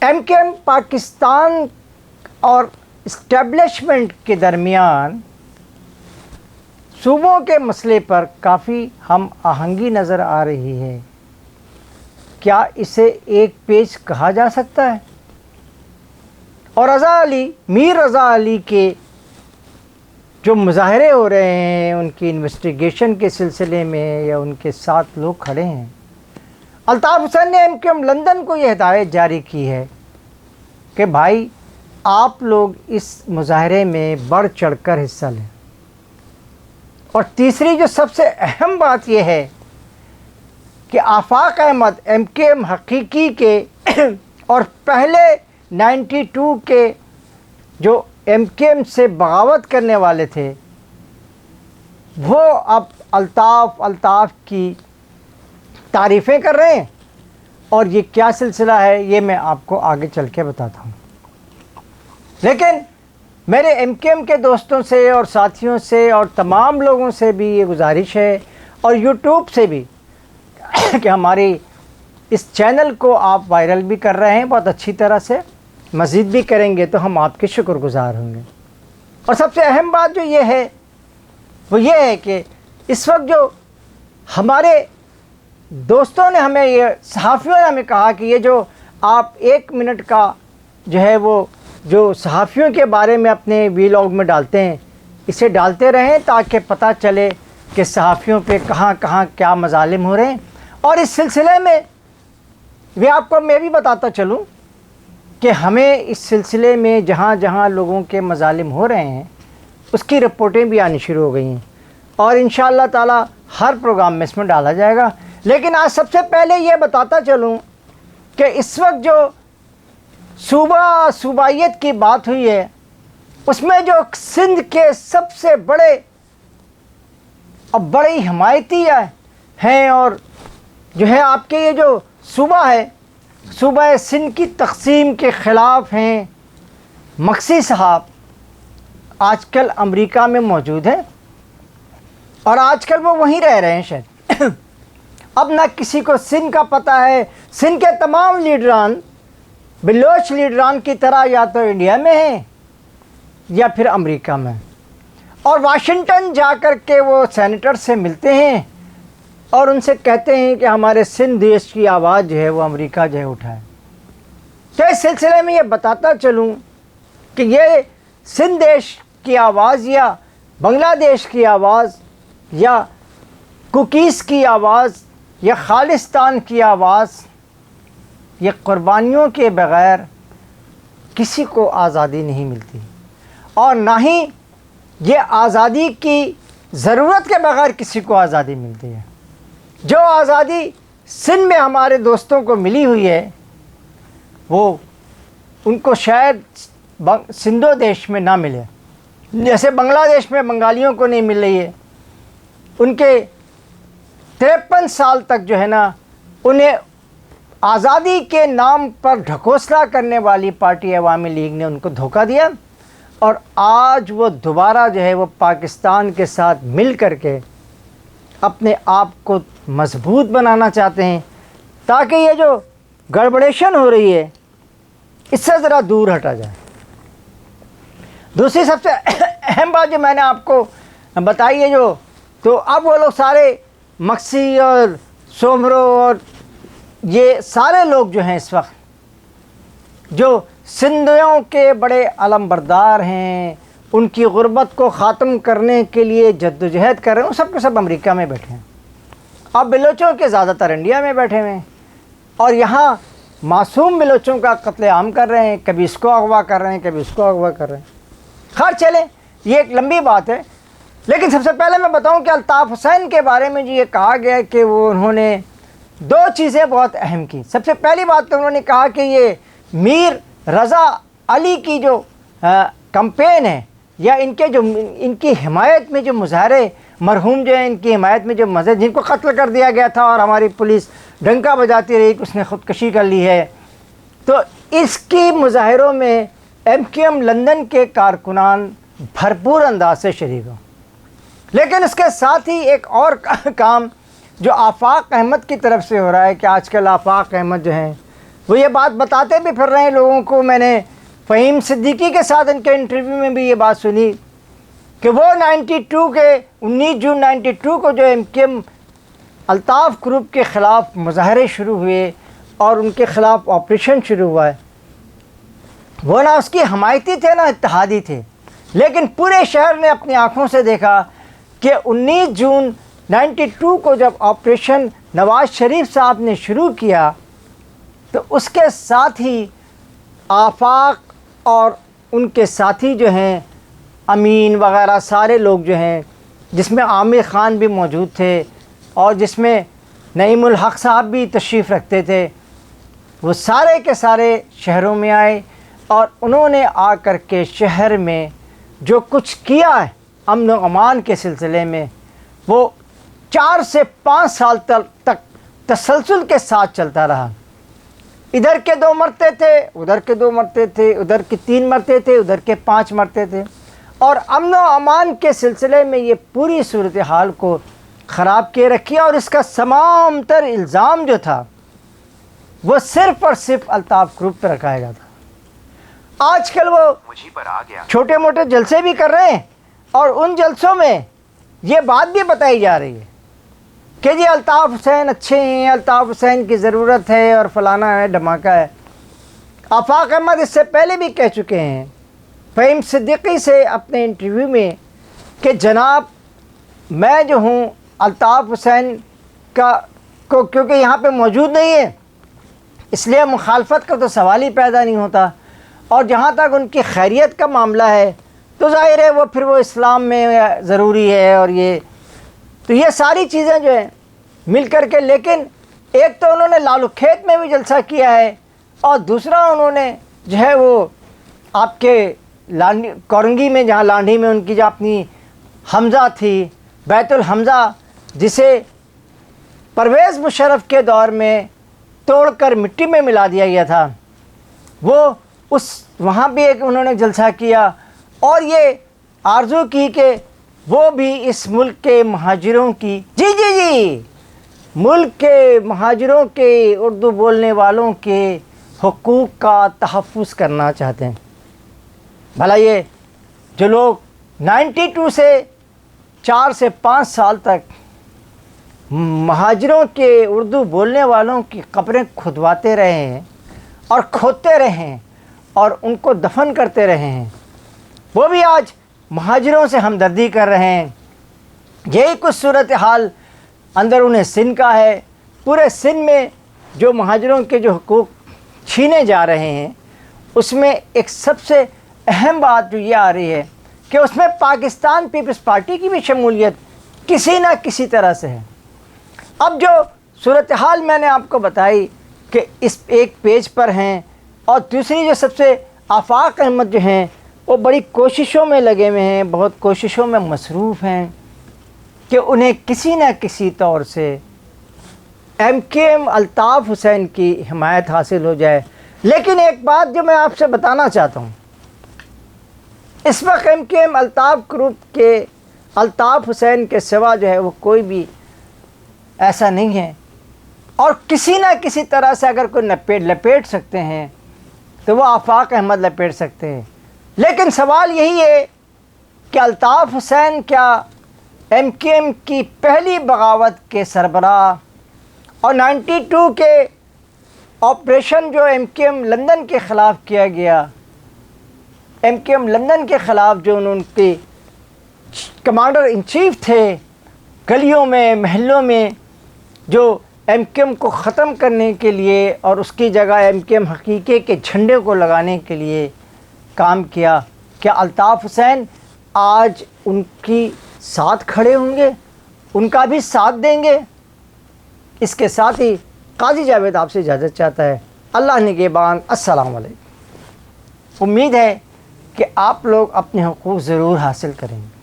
M Q M Pakistan اور establishment کے درمیان صوبوں کے مسئلے پر کافی ہم آہنگی نظر آ رہی ہے. کیا اسے ایک پیج کہا جا سکتا ہے؟ اور میر رضا علی کے جو مظاہرے ہو رہے ہیں ان کی انویسٹیگیشن کے سلسلے میں یا ان کے ساتھ لوگ کھڑے ہیں، الطاف حسین نے ایم کیو ایم لندن کو یہ ہدایت جاری کی ہے کہ بھائی آپ لوگ اس مظاہرے میں بڑھ چڑھ کر حصہ لیں. اور تیسری جو سب سے اہم بات یہ ہے کہ آفاق احمد ایم کیو ایم حقیقی کے اور پہلے 92 کے جو ایم کیو ایم سے بغاوت کرنے والے تھے، وہ اب الطاف کی تعریفیں کر رہے ہیں. اور یہ کیا سلسلہ ہے یہ میں آپ کو آگے چل کے بتاتا ہوں. لیکن میرے ایم کیو ایم کے دوستوں سے اور ساتھیوں سے اور تمام لوگوں سے بھی یہ گزارش ہے، اور یوٹیوب سے بھی، کہ ہماری اس چینل کو آپ وائرل بھی کر رہے ہیں بہت اچھی طرح سے، مزید بھی کریں گے تو ہم آپ کے شکر گزار ہوں گے. اور سب سے اہم بات جو یہ ہے وہ یہ ہے کہ اس وقت جو ہمارے دوستوں نے ہمیں، یہ صحافیوں نے ہمیں کہا کہ یہ جو آپ 1 منٹ کا جو ہے وہ جو صحافیوں کے بارے میں اپنے ویلاگ میں ڈالتے ہیں، اسے ڈالتے رہیں تاکہ پتہ چلے کہ صحافیوں پہ کہاں کہاں کیا مظالم ہو رہے ہیں. اور اس سلسلے میں آپ کو میں بھی بتاتا چلوں کہ ہمیں اس سلسلے میں جہاں جہاں لوگوں کے مظالم ہو رہے ہیں اس کی رپورٹیں بھی آنی شروع ہو گئی ہیں، اور انشاءاللہ تعالی ہر پروگرام میں اس میں ڈالا جائے گا. لیکن آج سب سے پہلے یہ بتاتا چلوں کہ اس وقت جو صوبائیت کی بات ہوئی ہے، اس میں جو سندھ کے سب سے بڑے حمایتی ہیں اور جو ہے آپ کے یہ جو صوبہ ہے، صوبہ سندھ کی تقسیم کے خلاف ہیں مکسی صاحب، آج کل امریکہ میں موجود ہیں اور آج کل وہ وہیں رہ رہے ہیں شاید. اب نہ کسی کو سندھ کا پتہ ہے. سندھ کے تمام لیڈران بلوچ لیڈران کی طرح یا تو انڈیا میں ہیں یا پھر امریکہ میں، اور واشنگٹن جا کر کے وہ سینیٹر سے ملتے ہیں اور ان سے کہتے ہیں کہ ہمارے سندھ دیش کی آواز جو ہے وہ امریکہ جو ہے اٹھائے. تو اس سلسلے میں یہ بتاتا چلوں کہ یہ سندھ دیش کی آواز یا بنگلہ دیش کی آواز یا کوکیز کی آواز یا خالصتان کی آواز، یہ قربانیوں کے بغیر کسی کو آزادی نہیں ملتی، اور نہ ہی یہ آزادی کی ضرورت کے بغیر کسی کو آزادی ملتی ہے. جو آزادی سندھ میں ہمارے دوستوں کو ملی ہوئی ہے وہ ان کو شاید سندھو دیش میں نہ ملے، جیسے بنگلہ دیش میں بنگالیوں کو نہیں مل رہی ہے. ان کے 53 سال تک جو ہے نا انہیں آزادی کے نام پر ڈھکوسلا کرنے والی پارٹی عوامی لیگ نے ان کو دھوکہ دیا، اور آج وہ دوبارہ جو ہے وہ پاکستان کے ساتھ مل کر کے اپنے آپ کو مضبوط بنانا چاہتے ہیں تاکہ یہ جو گڑبڑیشن ہو رہی ہے اس سے ذرا دور ہٹا جائے. دوسری سب سے اہم بات جو میں نے آپ کو بتائی ہے تو اب وہ لوگ سارے مکسی اور سومرو اور یہ سارے لوگ جو ہیں اس وقت جو سندھیوں کے بڑے علم بردار ہیں، ان کی غربت کو ختم کرنے کے لیے جدوجہد کر رہے ہیں، وہ سب کے سب امریکہ میں بیٹھے ہیں. اب بلوچوں کے زیادہ تر انڈیا میں بیٹھے ہوئے ہیں اور یہاں معصوم بلوچوں کا قتل عام کر رہے ہیں، کبھی اس کو اغوا کر رہے ہیں، کبھی اس کو اغوا کر رہے ہیں. خیر چلیں، یہ ایک لمبی بات ہے، لیکن سب سے پہلے میں بتاؤں کہ الطاف حسین کے بارے میں جو یہ کہا گیا ہے کہ وہ انہوں نے 2 چیزیں بہت اہم کی. سب سے پہلی بات تو انہوں نے کہا کہ یہ میر رضا علی کی جو کمپین ہے یا ان کی حمایت میں جو مظاہرے، مرحوم جو ہیں ان کی حمایت میں جو مظاہرے جن کو قتل کر دیا گیا تھا اور ہماری پولیس ڈنکا بجاتی رہی کہ اس نے خودکشی کر لی ہے، تو اس کی مظاہروں میں ایم کیو ایم لندن کے کارکنان بھرپور انداز سے شریک ہوں. لیکن اس کے ساتھ ہی ایک اور کام جو آفاق احمد کی طرف سے ہو رہا ہے کہ آج کل آفاق احمد جو ہیں وہ یہ بات بتاتے بھی پھر رہے ہیں لوگوں کو. میں نے فہیم صدیقی کے ساتھ ان کے انٹرویو میں بھی یہ بات سنی کہ وہ 19 جون 92 کو جو M Q M Altaf group کے خلاف مظاہرے شروع ہوئے اور ان کے خلاف آپریشن شروع ہوا ہے، وہ نہ اس کی حمایتی تھے نہ اتحادی تھے، لیکن پورے شہر نے اپنی آنکھوں سے دیکھا کہ 19 جون 92 کو جب آپریشن نواز شریف صاحب نے شروع کیا تو اس کے ساتھ ہی آفاق اور ان کے ساتھی جو ہیں امین وغیرہ سارے لوگ جو ہیں، جس میں عامر خان بھی موجود تھے اور جس میں نعیم الحق صاحب بھی تشریف رکھتے تھے، وہ سارے کے سارے شہروں میں آئے اور انہوں نے آ کر کے شہر میں جو کچھ کیا ہے امن و امان کے سلسلے میں، وہ 4 سے 5 سال تک تسلسل کے ساتھ چلتا رہا. ادھر کے 2 مرتے تھے، ادھر کے 2 مرتے تھے، ادھر کے 3 مرتے تھے، ادھر کے 5 مرتے تھے، اور امن و امان کے سلسلے میں یہ پوری صورتحال کو خراب کیے رکھیا. اور اس کا تمام تر الزام جو تھا وہ صرف اور صرف الطاف گروپ پہ رکھا گیا تھا. آج کل وہ چھوٹے موٹے جلسے بھی کر رہے ہیں اور ان جلسوں میں یہ بات بھی بتائی جا رہی ہے کہ جی الطاف حسین اچھے ہیں، الطاف حسین کی ضرورت ہے اور فلانا ہے دھماکہ ہے. آفاق احمد اس سے پہلے بھی کہہ چکے ہیں فہیم صدیقی سے اپنے انٹرویو میں کہ جناب میں جو ہوں الطاف حسین کو کیونکہ یہاں پہ موجود نہیں ہے اس لیے مخالفت کا تو سوال ہی پیدا نہیں ہوتا، اور جہاں تک ان کی خیریت کا معاملہ ہے تو ظاہر ہے وہ پھر وہ اسلام میں ضروری ہے. اور تو یہ ساری چیزیں جو ہیں مل کر کے، لیکن ایک تو انہوں نے لالو کھیت میں بھی جلسہ کیا ہے اور دوسرا انہوں نے جو ہے وہ آپ کے کورنگی میں، جہاں لانڈھی میں ان کی جو اپنی حمزہ تھی، بیت الحمزہ، جسے پرویز مشرف کے دور میں توڑ کر مٹی میں ملا دیا گیا تھا، وہ وہاں بھی ایک انہوں نے جلسہ کیا اور یہ آرزو کی کہ وہ بھی اس ملک کے مہاجروں کی ملک کے مہاجروں کے اردو بولنے والوں کے حقوق کا تحفظ کرنا چاہتے ہیں. بھلا یہ جو لوگ 92 سے 4 سے 5 سال تک مہاجروں کے اردو بولنے والوں کی قبریں کھدواتے رہے ہیں اور کھودتے رہے ہیں اور ان کو دفن کرتے رہے ہیں، وہ بھی آج مہاجروں سے ہمدردی کر رہے ہیں. یہی کچھ صورتحال اندر انہیں سندھ کا ہے. پورے سندھ میں جو مہاجروں کے جو حقوق چھینے جا رہے ہیں اس میں ایک سب سے اہم بات جو یہ آ رہی ہے کہ اس میں پاکستان پیپلز پارٹی کی بھی شمولیت کسی نہ کسی طرح سے ہے. اب جو صورتحال میں نے آپ کو بتائی کہ اس ایک پیج پر ہیں، اور دوسری جو سب سے آفاق احمد جو ہیں وہ بڑی کوششوں میں لگے ہوئے ہیں، بہت کوششوں میں مصروف ہیں کہ انہیں کسی نہ کسی طور سے M Q M Altaf Hussain کی حمایت حاصل ہو جائے. لیکن ایک بات جو میں آپ سے بتانا چاہتا ہوں، اس وقت M Q M Altaf group کے الطاف حسین کے سوا جو ہے وہ کوئی بھی ایسا نہیں ہے، اور کسی نہ کسی طرح سے اگر کوئی لپیٹ سکتے ہیں تو وہ آفاق احمد لپیٹ سکتے ہیں. لیکن سوال یہی ہے کہ الطاف حسین کیا ایم کیو ایم کی پہلی بغاوت کے سربراہ اور 92 کے آپریشن جو ایم کیو ایم لندن کے خلاف کیا گیا، ایم کیو ایم لندن کے خلاف جو ان کے کمانڈر ان چیف تھے، گلیوں میں محلوں میں جو ایم کیو ایم کو ختم کرنے کے لیے اور اس کی جگہ ایم کیو ایم حقیقی کے جھنڈے کو لگانے کے لیے کام کیا، کیا الطاف حسین آج ان کی ساتھ کھڑے ہوں گے، ان کا بھی ساتھ دیں گے؟ اس کے ساتھ ہی قاضی جاوید آپ سے اجازت چاہتا ہے. اللہ نگہبان. السلام علیکم. امید ہے کہ آپ لوگ اپنے حقوق ضرور حاصل کریں گے.